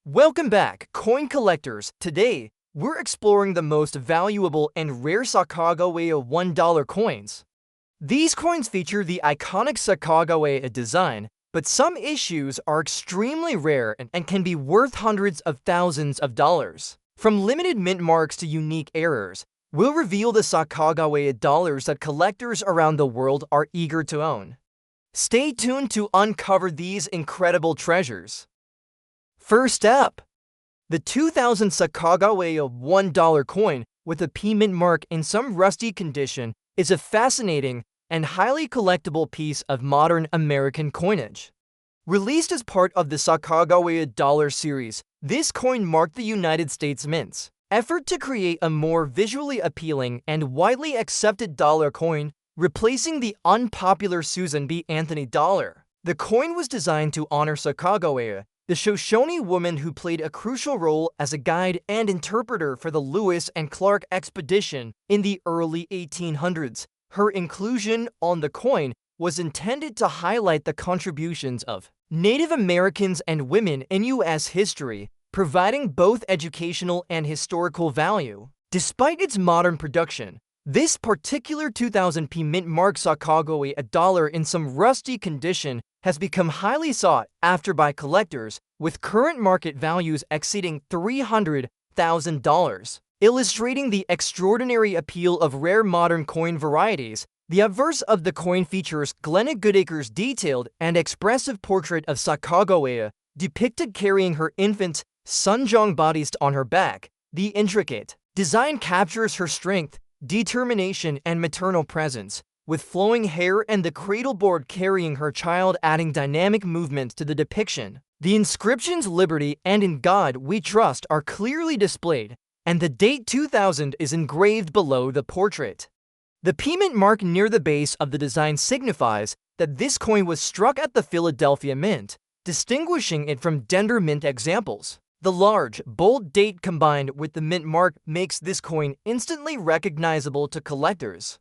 Welcome back, coin collectors. Today, we're exploring the most valuable and rare Sacagawea $1 coins. These coins feature the iconic Sacagawea design, but some issues are extremely rare and can be worth hundreds of thousands of dollars. From limited mint marks to unique errors, we'll reveal the Sacagawea dollars that collectors around the world are eager to own. Stay tuned to uncover these incredible treasures. First up, the 2000 Sacagawea $1 coin with a P mint mark in some rusty condition is a fascinating and highly collectible piece of modern American coinage. Released as part of the Sacagawea dollar series, this coin marked the United States Mint's effort to create a more visually appealing and widely accepted dollar coin, replacing the unpopular Susan B. Anthony dollar. The coin was designed to honor Sacagawea, the Shoshone woman who played a crucial role as a guide and interpreter for the Lewis and Clark expedition in the early 1800s. Her inclusion on the coin was intended to highlight the contributions of Native Americans and women in U.S. history, providing both educational and historical value. Despite its modern production, this particular 2000 P mint mark Sacagawea dollar in some rusty condition has become highly sought after by collectors, with current market values exceeding $300,000. Illustrating the extraordinary appeal of rare modern coin varieties, the obverse of the coin features Glenna Goodacre's detailed and expressive portrait of Sacagawea, depicted carrying her infant Sunjong Bodhist on her back. The intricate design captures her strength, determination, and maternal presence, with flowing hair and the cradle board carrying her child adding dynamic movement to the depiction. The inscriptions "Liberty" and "In God We Trust" are clearly displayed, and the date 2000 is engraved below the portrait. The P mint mark near the base of the design signifies that this coin was struck at the Philadelphia Mint, distinguishing it from Denver Mint examples. The large, bold date combined with the mint mark makes this coin instantly recognizable to collectors.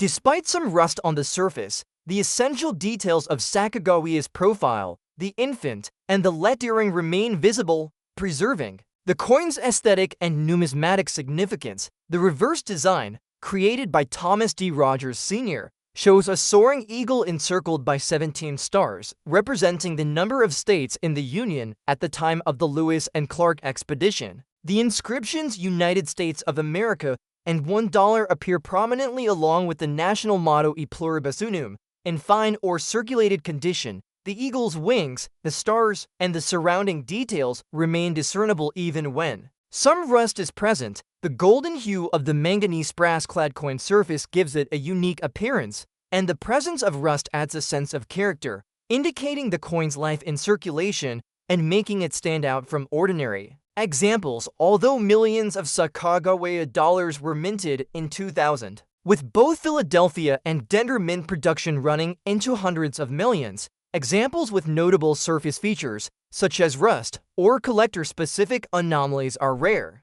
Despite some rust on the surface, the essential details of Sacagawea's profile, the infant, and the lettering remain visible, preserving the coin's aesthetic and numismatic significance. The reverse design, created by Thomas D. Rogers Sr., shows a soaring eagle encircled by 17 stars, representing the number of states in the Union at the time of the Lewis and Clark expedition. The inscriptions "United States of America" and $1 appear prominently along with the national motto "E pluribus unum." In fine or circulated condition, the eagle's wings, the stars, and the surrounding details remain discernible even when some rust is present. The golden hue of the manganese brass-clad coin surface gives it a unique appearance, and the presence of rust adds a sense of character, indicating the coin's life in circulation and making it stand out from ordinary examples. Although millions of Sacagawea dollars were minted in 2000, with both Philadelphia and Denver mint production running into hundreds of millions, examples with notable surface features, such as rust or collector-specific anomalies, are rare.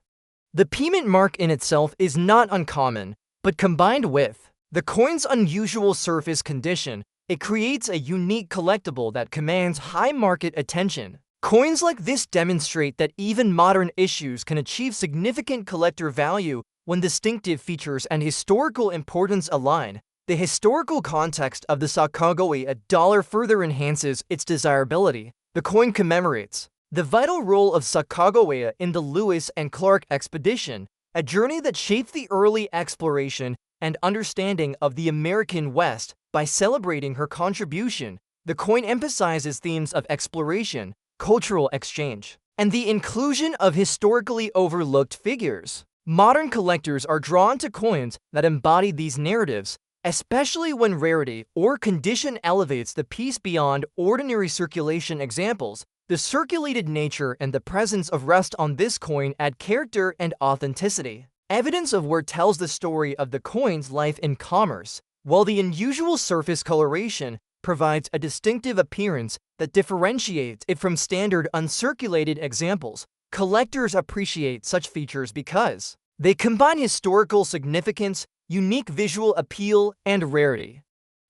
The P mint mark in itself is not uncommon, but combined with the coin's unusual surface condition, it creates a unique collectible that commands high market attention. Coins like this demonstrate that even modern issues can achieve significant collector value when distinctive features and historical importance align. The historical context of the Sacagawea dollar further enhances its desirability. The coin commemorates the vital role of Sacagawea in the Lewis and Clark expedition, a journey that shaped the early exploration and understanding of the American West. By celebrating her contribution, the coin emphasizes themes of exploration, cultural exchange, and the inclusion of historically overlooked figures. Modern collectors are drawn to coins that embody these narratives, especially when rarity or condition elevates the piece beyond ordinary circulation. Examples: the circulated nature and the presence of rust on this coin add character and authenticity. Evidence of where tells the story of the coin's life in commerce, while the unusual surface coloration provides a distinctive appearance that differentiates it from standard uncirculated examples. Collectors appreciate such features because they combine historical significance, unique visual appeal, and rarity.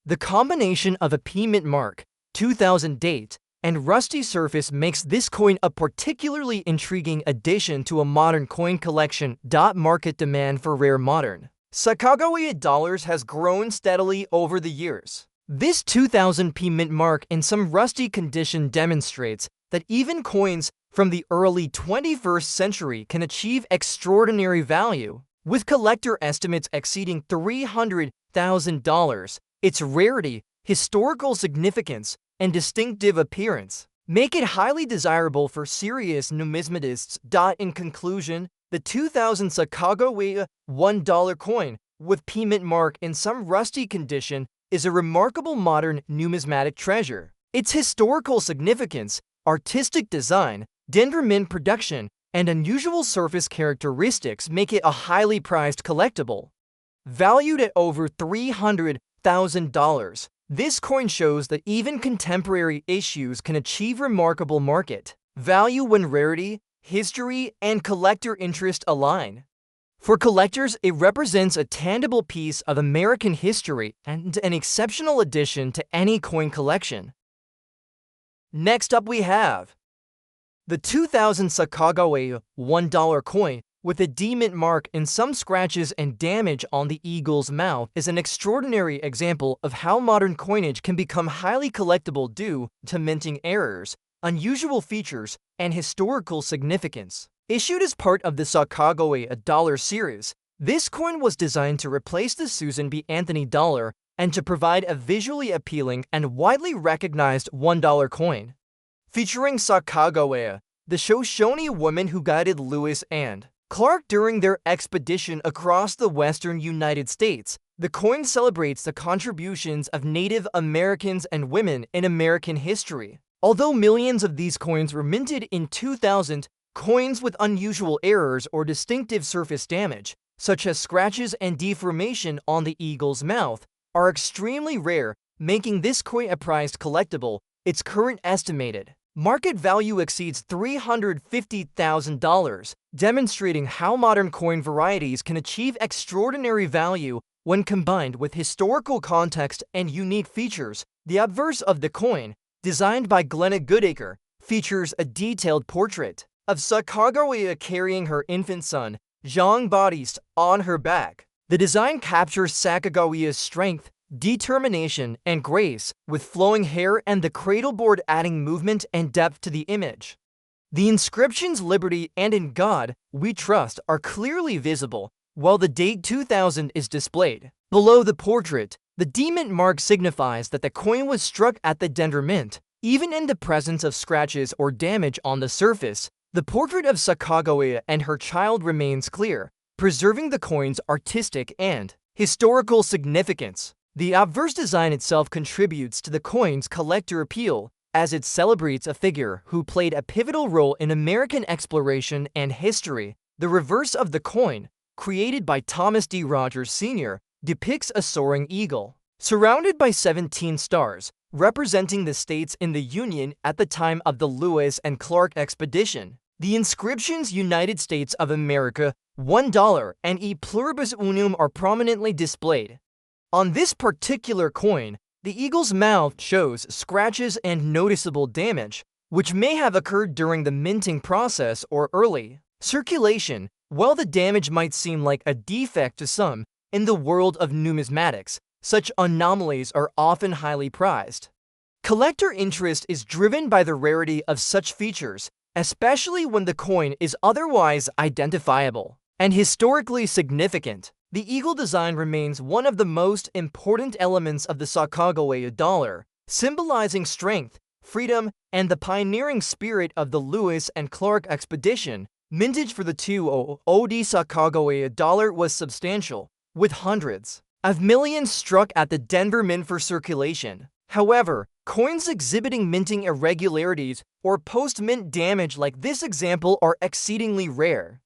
The combination of a P mint mark, 2000 date, and rusty surface makes this coin a particularly intriguing addition to a modern coin collection. Market demand for rare modern Sacagawea dollars has grown steadily over the years. This 2000p mint mark in some rusty condition demonstrates that even coins from the early 21st century can achieve extraordinary value, with collector estimates exceeding $300,000. Its rarity, historical significance, and distinctive appearance make it highly desirable for serious numismatists. In conclusion, the 2000 Sacagawea $1 coin with P mint mark in some rusty condition is a remarkable modern numismatic treasure. Its historical significance, artistic design, mint production, and unusual surface characteristics make it a highly prized collectible. Valued at over $300,000, this coin shows that even contemporary issues can achieve remarkable market value when rarity, history, and collector interest align. For collectors, it represents a tangible piece of American history and an exceptional addition to any coin collection. Next up we have the 2000 Sacagawea $1 coin with a D mint mark and some scratches and damage on the eagle's mouth is an extraordinary example of how modern coinage can become highly collectible due to minting errors, unusual features, and historical significance. Issued as part of the Sacagawea dollar series, this coin was designed to replace the Susan B. Anthony dollar and to provide a visually appealing and widely recognized $1 coin. Featuring Sacagawea, the Shoshone woman who guided Lewis and Clark during their expedition across the western United States, the coin celebrates the contributions of Native Americans and women in American history. Although millions of these coins were minted in 2000, coins with unusual errors or distinctive surface damage, such as scratches and deformation on the eagle's mouth, are extremely rare, making this coin a prized collectible. Its current estimated market value exceeds $350,000, demonstrating how modern coin varieties can achieve extraordinary value when combined with historical context and unique features. The obverse of the coin, designed by Glenna Goodacre, features a detailed portrait of Sacagawea carrying her infant son, Jean-Baptiste, on her back. The design captures Sacagawea's strength, determination, and grace, with flowing hair and the cradleboard adding movement and depth to the image. The inscriptions "Liberty" and "In God We Trust" are clearly visible, while the date 2000 is displayed. Below the portrait, the D mint mark signifies that the coin was struck at the Denver Mint. Even in the presence of scratches or damage on the surface, the portrait of Sacagawea and her child remains clear, preserving the coin's artistic and historical significance. The obverse design itself contributes to the coin's collector appeal, as it celebrates a figure who played a pivotal role in American exploration and history. The reverse of the coin, created by Thomas D. Rogers Sr., depicts a soaring eagle, surrounded by 17 stars, representing the states in the Union at the time of the Lewis and Clark expedition. The inscriptions "United States of America, $1" and "E Pluribus Unum" are prominently displayed. On this particular coin, the eagle's mouth shows scratches and noticeable damage, which may have occurred during the minting process or early circulation. While the damage might seem like a defect to some, in the world of numismatics, such anomalies are often highly prized. Collector interest is driven by the rarity of such features, especially when the coin is otherwise identifiable and historically significant. The eagle design remains one of the most important elements of the Sacagawea dollar, symbolizing strength, freedom, and the pioneering spirit of the Lewis and Clark expedition. Mintage for the 2000 Sacagawea dollar was substantial, with hundreds of millions struck at the Denver Mint for circulation. However, coins exhibiting minting irregularities or post-mint damage like this example are exceedingly rare.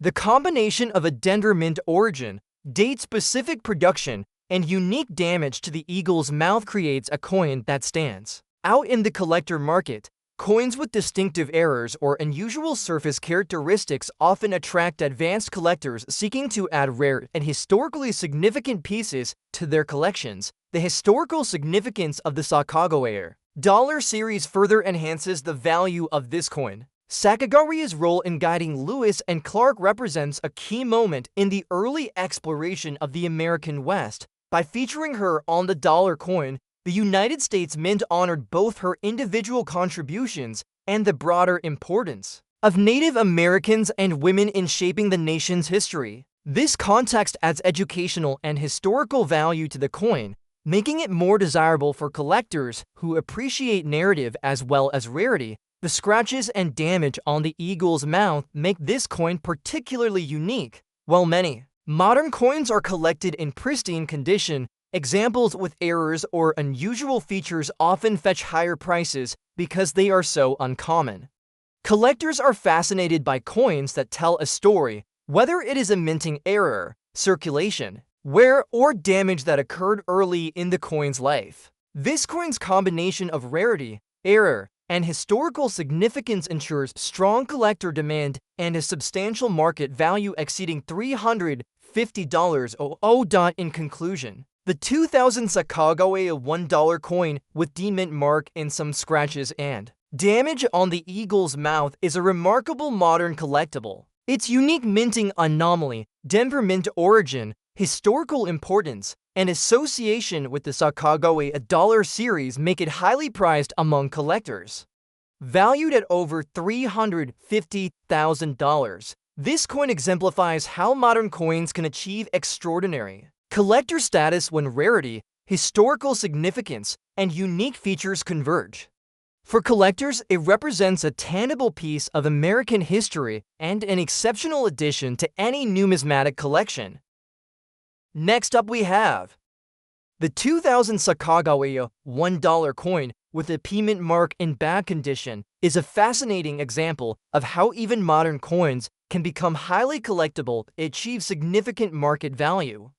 The combination of a Denver Mint origin, date-specific production, and unique damage to the eagle's mouth creates a coin that stands out in the collector market. Coins with distinctive errors or unusual surface characteristics often attract advanced collectors seeking to add rare and historically significant pieces to their collections. The historical significance of the Sacagawea Dollar series further enhances the value of this coin. Sacagawea's role in guiding Lewis and Clark represents a key moment in the early exploration of the American West. By featuring her on the dollar coin, the United States Mint honored both her individual contributions and the broader importance of Native Americans and women in shaping the nation's history. This context adds educational and historical value to the coin, making it more desirable for collectors who appreciate narrative as well as rarity. The scratches and damage on the eagle's mouth make this coin particularly unique. While many modern coins are collected in pristine condition, examples with errors or unusual features often fetch higher prices because they are so uncommon. Collectors are fascinated by coins that tell a story, whether it is a minting error, circulation, wear, or damage that occurred early in the coin's life. This coin's combination of rarity, error, and historical significance ensures strong collector demand and a substantial market value exceeding $350. In conclusion, the 2000 Sacagawea $1 coin with D-mint mark and some scratches and damage on the eagle's mouth is a remarkable modern collectible. Its unique minting anomaly, Denver Mint origin, historical importance, and association with the Sacagawea dollar series make it highly prized among collectors. Valued at over $350,000, this coin exemplifies how modern coins can achieve extraordinary collector status when rarity, historical significance, and unique features converge. For collectors, it represents a tangible piece of American history and an exceptional addition to any numismatic collection. Next up we have the 2000 Sacagawea $1 coin with a P-mint mark in bad condition is a fascinating example of how even modern coins can become highly collectible and achieve significant market value.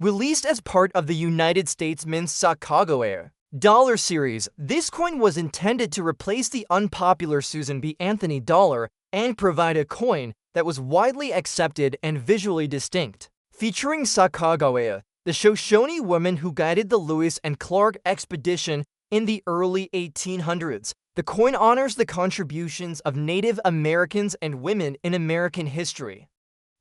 Released as part of the United States Mint's Sacagawea dollar series, this coin was intended to replace the unpopular Susan B. Anthony dollar and provide a coin that was widely accepted and visually distinct. Featuring Sacagawea, the Shoshone woman who guided the Lewis and Clark expedition in the early 1800s, the coin honors the contributions of Native Americans and women in American history.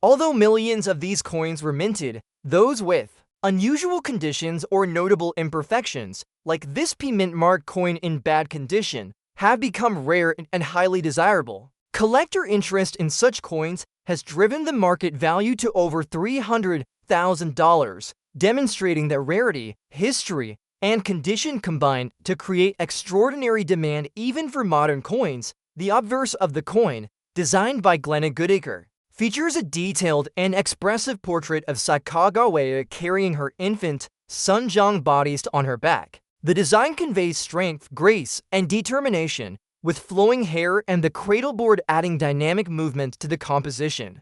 Although millions of these coins were minted, those with unusual conditions or notable imperfections, like this P-mint mark coin in bad condition, have become rare and highly desirable. Collector interest in such coins has driven the market value to over $300,000, demonstrating that rarity, history, and condition combine to create extraordinary demand even for modern coins. The obverse of the coin, designed by Glenna Goodacre, features a detailed and expressive portrait of Sacagawea carrying her infant, Sunjong bodies on her back. The design conveys strength, grace, and determination, with flowing hair and the cradleboard adding dynamic movement to the composition.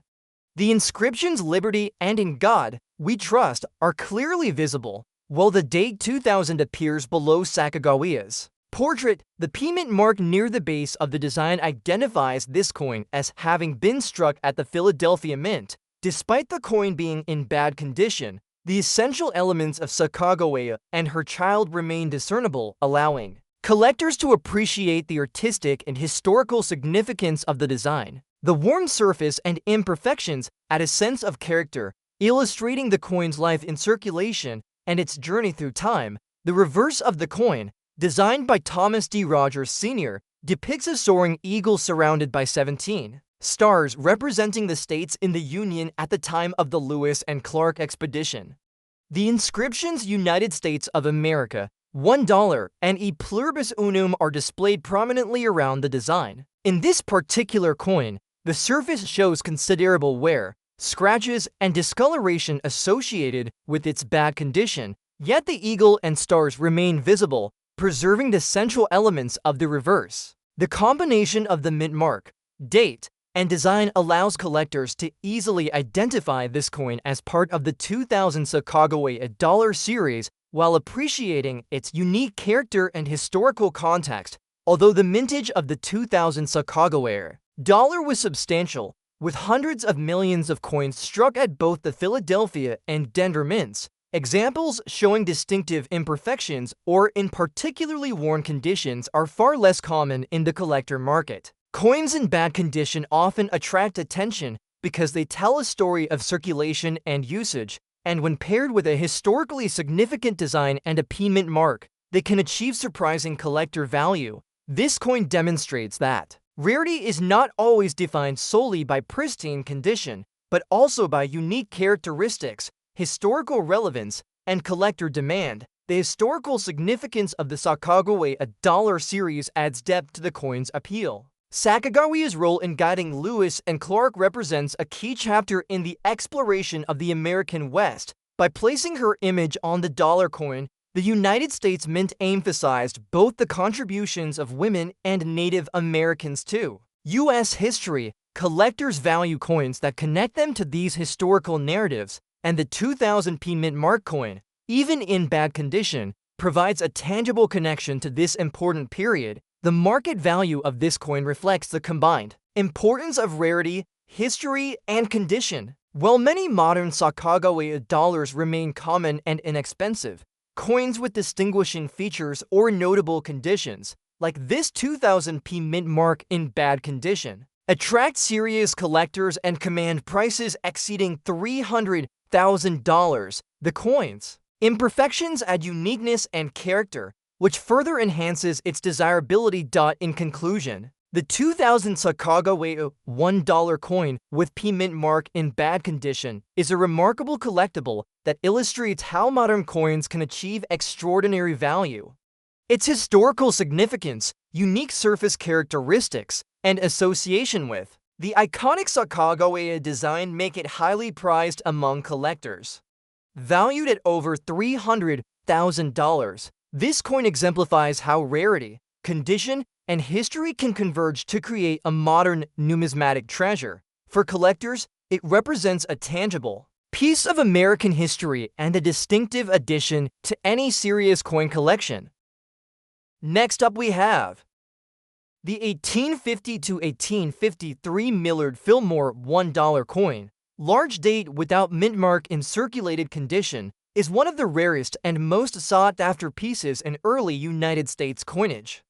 The inscriptions "Liberty" and "In God We Trust" are clearly visible, while the date 2000 appears below Sacagawea's portrait. The P-mint mark near the base of the design identifies this coin as having been struck at the Philadelphia Mint. Despite the coin being in bad condition, the essential elements of Sacagawea and her child remain discernible, allowing collectors to appreciate the artistic and historical significance of the design. The worn surface and imperfections add a sense of character, illustrating the coin's life in circulation and its journey through time. The reverse of the coin, designed by Thomas D. Rogers Sr., depicts a soaring eagle surrounded by 17 stars representing the states in the Union at the time of the Lewis and Clark expedition. The inscriptions "United States of America," $1, and "E Pluribus Unum" are displayed prominently around the design. In this particular coin, the surface shows considerable wear, scratches, and discoloration associated with its bad condition, yet the eagle and stars remain visible, preserving the central elements of the reverse. The combination of the mint mark, date, and design allows collectors to easily identify this coin as part of the 2000 Sacagawea dollar series while appreciating its unique character and historical context. Although the mintage of the 2000 Sacagawea dollar was substantial, with hundreds of millions of coins struck at both the Philadelphia and Denver mints, Examples showing distinctive imperfections or in particularly worn conditions are far less common in the collector market. Coins in bad condition often attract attention because they tell a story of circulation and usage, and when paired with a historically significant design and a P-mint mark, they can achieve surprising collector value. This coin demonstrates that rarity is not always defined solely by pristine condition, but also by unique characteristics, historical relevance, and collector demand. The historical significance of the Sacagawea dollar series adds depth to the coin's appeal. Sacagawea's role in guiding Lewis and Clark represents a key chapter in the exploration of the American West. By placing her image on the dollar coin, the United States Mint emphasized both the contributions of women and Native Americans to U.S. history. Collectors value coins that connect them to these historical narratives, and the 2000 P-mint mark coin, even in bad condition, provides a tangible connection to this important period. The market value of this coin reflects the combined importance of rarity, history, and condition. While many modern Sacagawea dollars remain common and inexpensive, coins with distinguishing features or notable conditions, like this 2000 P-mint mark in bad condition, attract serious collectors and command prices exceeding $300,000. The coin's imperfections add uniqueness and character, which further enhances its desirability. In conclusion, the 2000 Sacagawea $1 coin with P-mint mark in bad condition is a remarkable collectible that illustrates how modern coins can achieve extraordinary value. Its historical significance, unique surface characteristics, and association with the iconic Sacagawea design make it highly prized among collectors. Valued at over $300,000, this coin exemplifies how rarity, condition, and history can converge to create a modern numismatic treasure. For collectors, it represents a tangible piece of American history and a distinctive addition to any serious coin collection. Next up we have the 1850 to 1853 Millard Fillmore $1 coin. Large date without mint mark in circulated condition, is one of the rarest and most sought-after pieces in early United States coinage.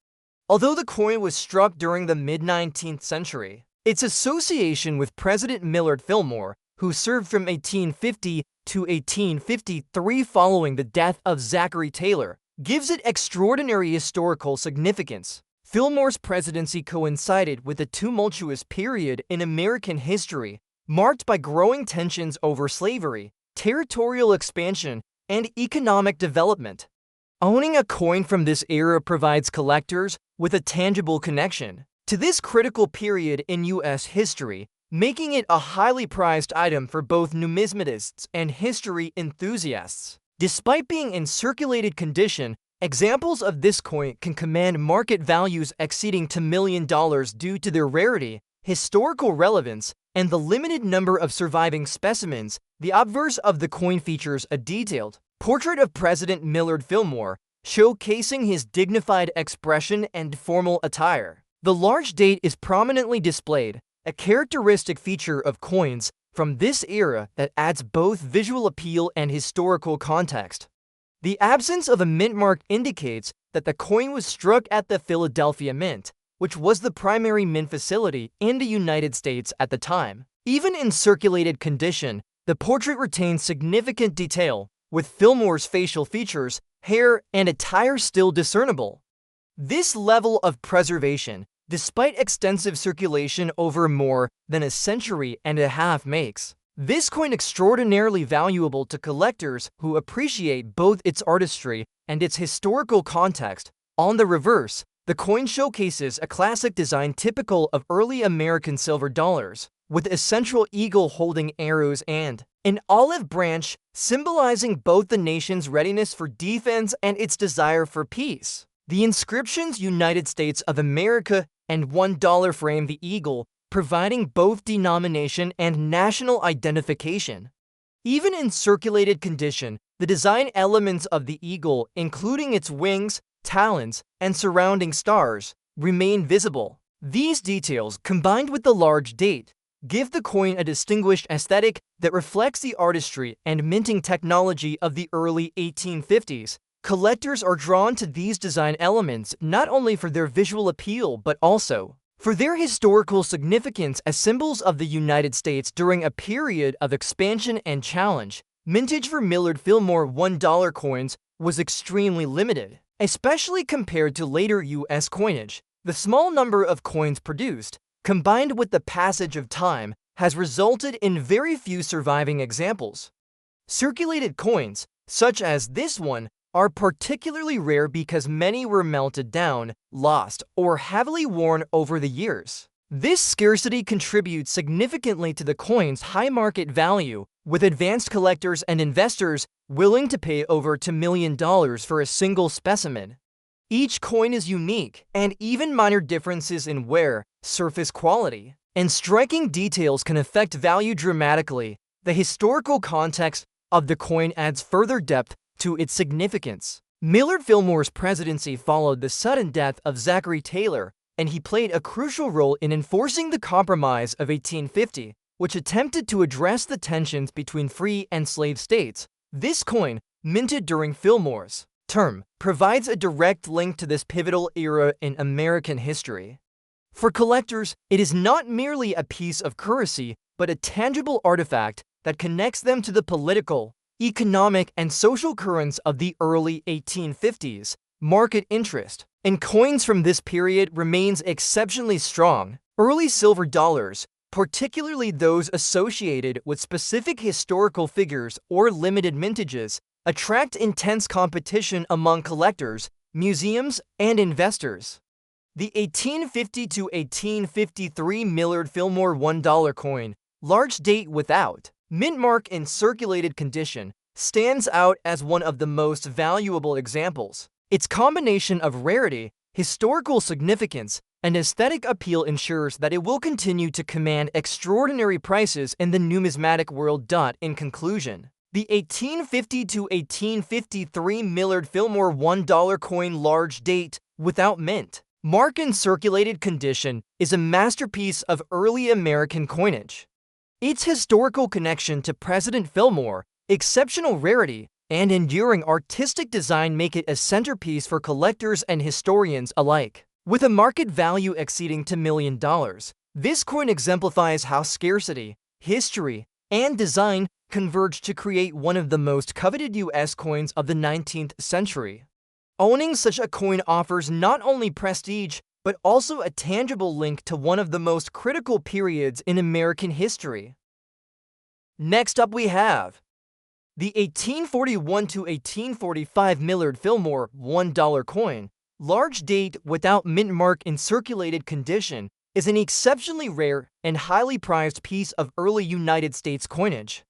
Although the coin was struck during the mid-19th century, its association with President Millard Fillmore, who served from 1850 to 1853 following the death of Zachary Taylor, gives it extraordinary historical significance. Fillmore's presidency coincided with a tumultuous period in American history, marked by growing tensions over slavery, territorial expansion, and economic development. Owning a coin from this era provides collectors with a tangible connection to this critical period in U.S. history, making it a highly prized item for both numismatists and history enthusiasts. Despite being in circulated condition, examples of this coin can command market values exceeding $2 million due to their rarity, historical relevance, and the limited number of surviving specimens. The obverse of the coin features a detailed portrait of President Millard Fillmore, showcasing his dignified expression and formal attire. The large date is prominently displayed, a characteristic feature of coins from this era that adds both visual appeal and historical context. The absence of a mint mark indicates that the coin was struck at the Philadelphia Mint, which was the primary mint facility in the United States at the time. Even in circulated condition, the portrait retains significant detail, with Fillmore's facial features, hair, and attire still discernible. This level of preservation, despite extensive circulation over more than a century and a half, makes this coin extraordinarily valuable to collectors who appreciate both its artistry and its historical context. On the reverse, the coin showcases a classic design typical of early American silver dollars, with a central eagle holding arrows and an olive branch symbolizing both the nation's readiness for defense and its desire for peace. The inscriptions United States of America and $1 frame the eagle, providing both denomination and national identification. Even in circulated condition, the design elements of the eagle, including its wings, talons, and surrounding stars, remain visible. These details, combined with the large date, give the coin a distinguished aesthetic that reflects the artistry and minting technology of the early 1850s. Collectors are drawn to these design elements not only for their visual appeal but also for their historical significance as symbols of the United States during a period of expansion and challenge. Mintage for Millard Fillmore $1 coins was extremely limited, especially compared to later U.S. coinage. The small number of coins produced, combined with the passage of time, has resulted in very few surviving examples. Circulated coins, such as this one, are particularly rare because many were melted down, lost, or heavily worn over the years. This scarcity contributes significantly to the coin's high market value, with advanced collectors and investors willing to pay over $2 million for a single specimen. Each coin is unique, and even minor differences in wear, surface quality, and striking details can affect value dramatically. The historical context of the coin adds further depth to its significance. Millard Fillmore's presidency followed the sudden death of Zachary Taylor, and he played a crucial role in enforcing the Compromise of 1850, which attempted to address the tensions between free and slave states. This coin, minted during Fillmore's term, provides a direct link to this pivotal era in American history. For collectors, it is not merely a piece of currency, but a tangible artifact that connects them to the political, economic, and social currents of the early 1850s. Market interest in coins from this period remains exceptionally strong. Early silver dollars, particularly those associated with specific historical figures or limited mintages, attract intense competition among collectors, museums, and investors. The 1850 to 1853 Millard Fillmore $1 coin, large date without mint mark in circulated condition, stands out as one of the most valuable examples. Its combination of rarity, historical significance, and aesthetic appeal ensures that it will continue to command extraordinary prices in the numismatic world. In conclusion, the 1850 to 1853 Millard Fillmore $1 coin, large date without mint mark in circulated condition, is a masterpiece of early American coinage. Its historical connection to President Fillmore, exceptional rarity, and enduring artistic design make it a centerpiece for collectors and historians alike. With a market value exceeding $2 million, this coin exemplifies how scarcity, history, and design converge to create one of the most coveted U.S. coins of the 19th century. Owning such a coin offers not only prestige, but also a tangible link to one of the most critical periods in American history. Next up we have the 1841 to 1845 Millard Fillmore $1 coin, large date without mint mark in circulated condition, is an exceptionally rare and highly prized piece of early United States coinage.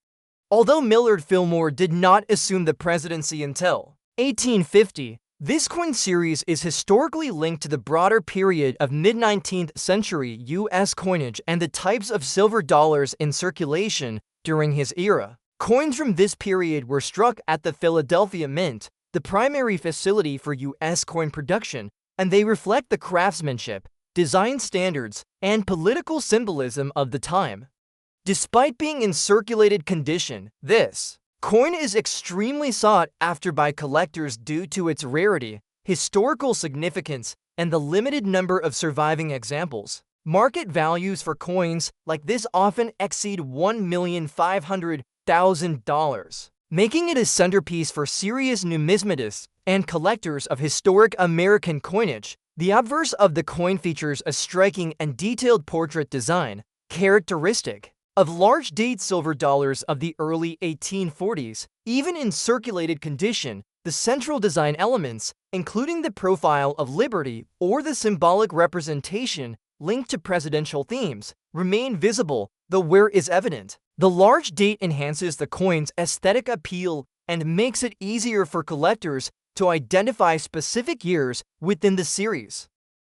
Although Millard Fillmore did not assume the presidency until 1850, this coin series is historically linked to the broader period of mid-19th century U.S. coinage and the types of silver dollars in circulation during his era. Coins from this period were struck at the Philadelphia Mint, the primary facility for U.S. coin production, and they reflect the craftsmanship, design standards, and political symbolism of the time. Despite being in circulated condition, this coin is extremely sought after by collectors due to its rarity, historical significance, and the limited number of surviving examples. Market values for coins like this often exceed $1,500,000, making it a centerpiece for serious numismatists and collectors of historic American coinage. The obverse of the coin features a striking and detailed portrait design, characteristic of large-date silver dollars of the early 1840s. Even in circulated condition, the central design elements, including the profile of liberty or the symbolic representation linked to presidential themes, remain visible, though wear is evident. The large date enhances the coin's aesthetic appeal and makes it easier for collectors to identify specific years within the series.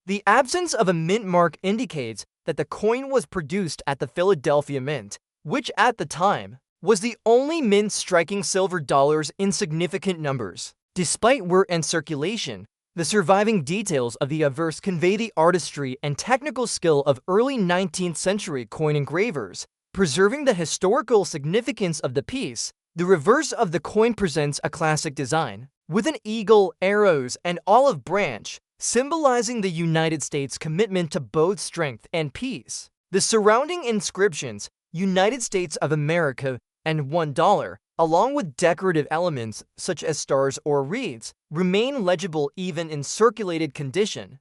The absence of a mint mark indicates that the coin was produced at the Philadelphia Mint, which at the time was the only mint striking silver dollars in significant numbers. Despite wear and circulation, The surviving details of the obverse convey the artistry and technical skill of early 19th century coin engravers, preserving the historical significance of the piece. The reverse of the coin presents a classic design, with an eagle, arrows, and olive branch, symbolizing the United States' commitment to both strength and peace. The surrounding inscriptions, United States of America and $1, along with decorative elements such as stars or reeds, remain legible even in circulated condition.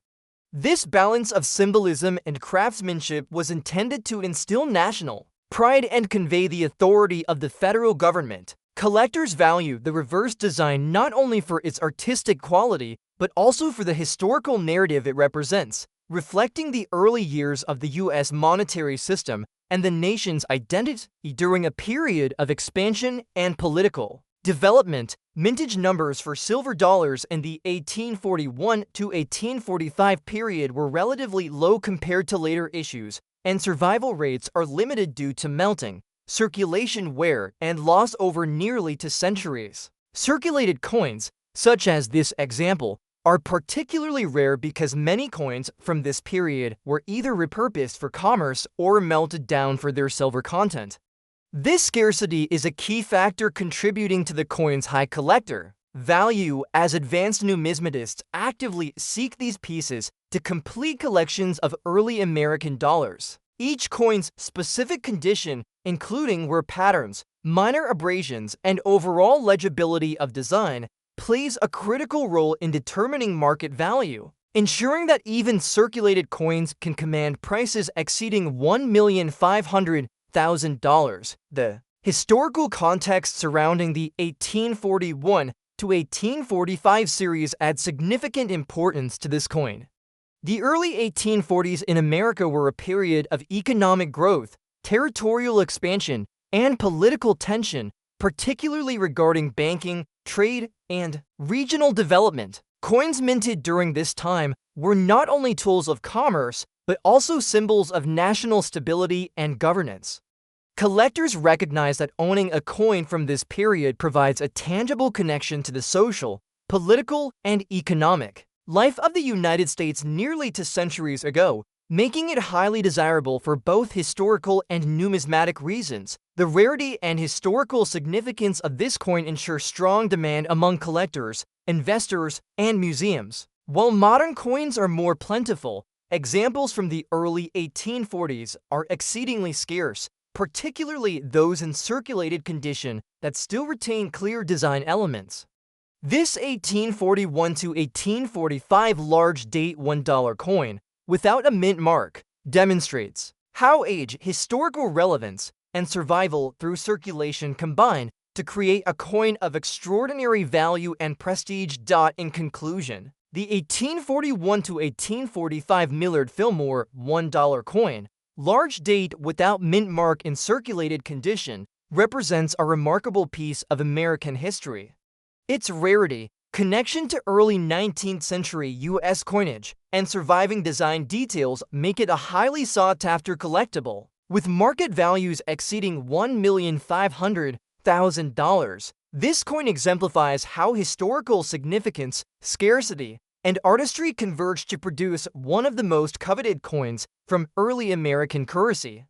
This balance of symbolism and craftsmanship was intended to instill national pride and convey the authority of the federal government. Collectors value the reverse design not only for its artistic quality, but also for the historical narrative it represents, reflecting the early years of the U.S. monetary system and the nation's identity during a period of expansion and political development. Mintage numbers for silver dollars in the 1841 to 1845 period were relatively low compared to later issues, and survival rates are limited due to melting, circulation wear, and loss over nearly 2 centuries. Circulated coins, such as this example, are particularly rare because many coins from this period were either repurposed for commerce or melted down for their silver content. This scarcity is a key factor contributing to the coin's high collector value, as advanced numismatists actively seek these pieces to complete collections of early American dollars. Each coin's specific condition, including wear patterns, minor abrasions, and overall legibility of design, plays a critical role in determining market value, ensuring that even circulated coins can command prices exceeding $1,500,000. The historical context surrounding the 1841 to 1845 series adds significant importance to this coin. The early 1840s in America were a period of economic growth, territorial expansion, and political tension, particularly regarding banking, trade, and regional development. Coins minted during this time were not only tools of commerce, but also symbols of national stability and governance. Collectors recognize that owning a coin from this period provides a tangible connection to the social, political, and economic life of the United States nearly 2 centuries ago, making it highly desirable for both historical and numismatic reasons. The rarity and historical significance of this coin ensure strong demand among collectors, investors, and museums. While modern coins are more plentiful, examples from the early 1840s are exceedingly scarce, particularly those in circulated condition that still retain clear design elements. This 1841 to 1845 large date $1 coin, without a mint mark, demonstrates how age, historical relevance, and survival through circulation combine to create a coin of extraordinary value and prestige. In conclusion, the 1841 to 1845 Millard Fillmore $1 coin, large date without mint mark in circulated condition, represents a remarkable piece of American history. Its rarity, connection to early 19th century U.S. coinage, and surviving design details make it a highly sought-after collectible. With market values exceeding $1,500,000, this coin exemplifies how historical significance, scarcity, and artistry converge to produce one of the most coveted coins from early American currency.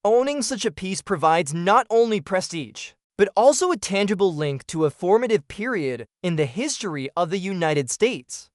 Owning such a piece provides not only prestige, but also a tangible link to a formative period in the history of the United States.